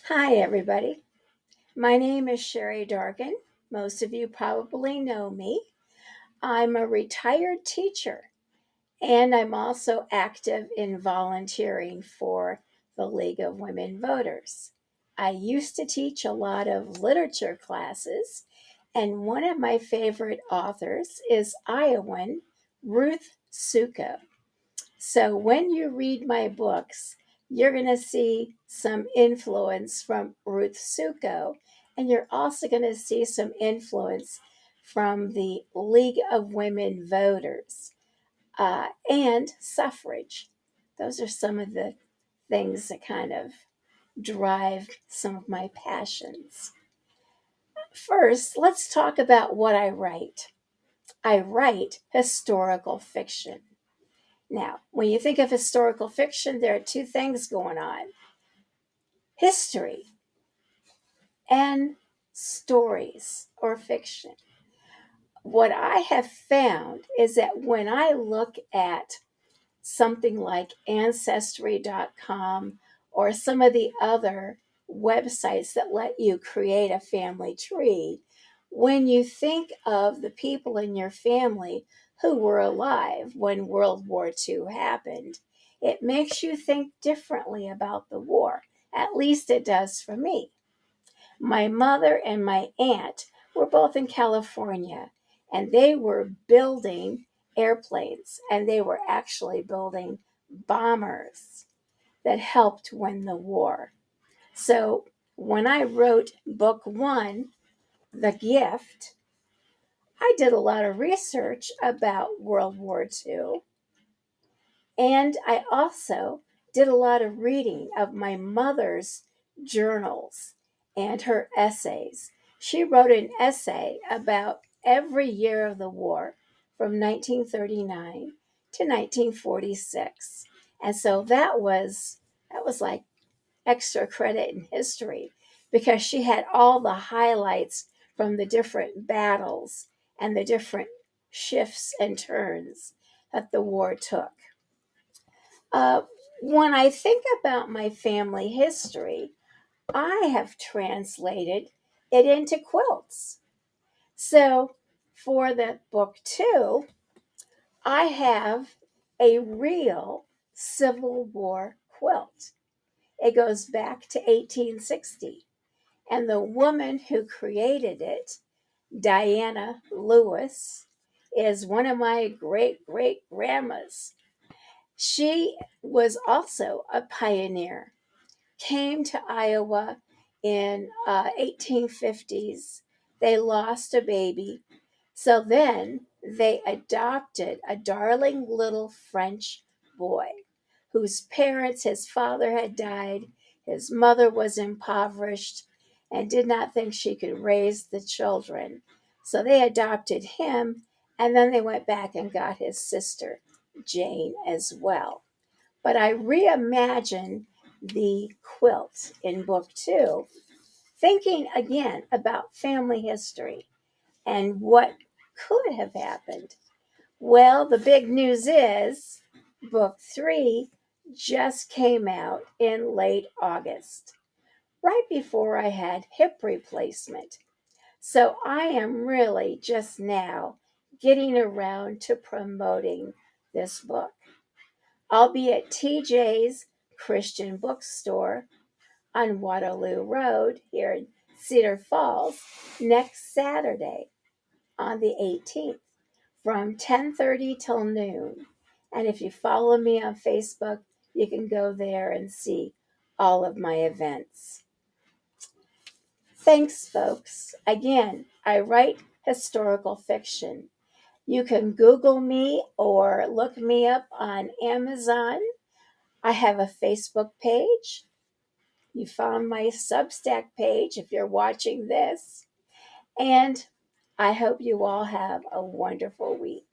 Hi, everybody. My name is Sherry Dargan. Most of you probably know me. I'm a retired teacher, and I'm also active in volunteering for the League of Women Voters. I used to teach a lot of literature classes, and one of my favorite authors is Iowan Ruth Suko. So when you read my books, you're going to see some influence from Ruth Suko, and you're also going to see some influence from the League of Women Voters and suffrage. Those are some of the things that kind of drive some of my passions. First, let's talk about what I write. I write historical fiction. Now, when you think of historical fiction, there are two things going on: history and stories or fiction. What I have found is that when I look at something like Ancestry.com or some of the other websites that let you create a family tree, when you think of the people in your family who were alive when World War II happened, it makes you think differently about the war. At least it does for me. My mother and my aunt were both in California, and they were building airplanes, and they were actually building bombers that helped win the war. So when I wrote book one, The Gift, I did a lot of research about World War II, and I also did a lot of reading of my mother's journals and her essays. She wrote an essay about every year of the war from 1939 to 1946. And so that was like extra credit in history because she had all the highlights from the different battles and the different shifts and turns that the war took. Uh, when I think about my family history, I have translated it into quilts. So for the book two, I have a real Civil War quilt. It goes back to 1860. And the woman who created it, Diana Lewis, is one of my great great grandmas. She was also a pioneer, came to Iowa in 1850s. They lost a baby. So then they adopted a darling little French boy whose parents, his father had died, his mother was impoverished, and did not think she could raise the children. So they adopted him, and then they went back and got his sister, Jane, as well. But I reimagine the quilt in book two, thinking again about family history and what could have happened. Well, the big news is book three just came out in late August, right before I had hip replacement. So I am really just now getting around to promoting this book. I'll be at TJ's Christian Bookstore on Waterloo Road here in Cedar Falls next Saturday on the 18th from 10:30 till noon. And if you follow me on Facebook, you can go there and see all of my events. Thanks, folks. Again, I write historical fiction. You can Google me or look me up on Amazon. I have a Facebook page. You found my Substack page if you're watching this. And I hope you all have a wonderful week.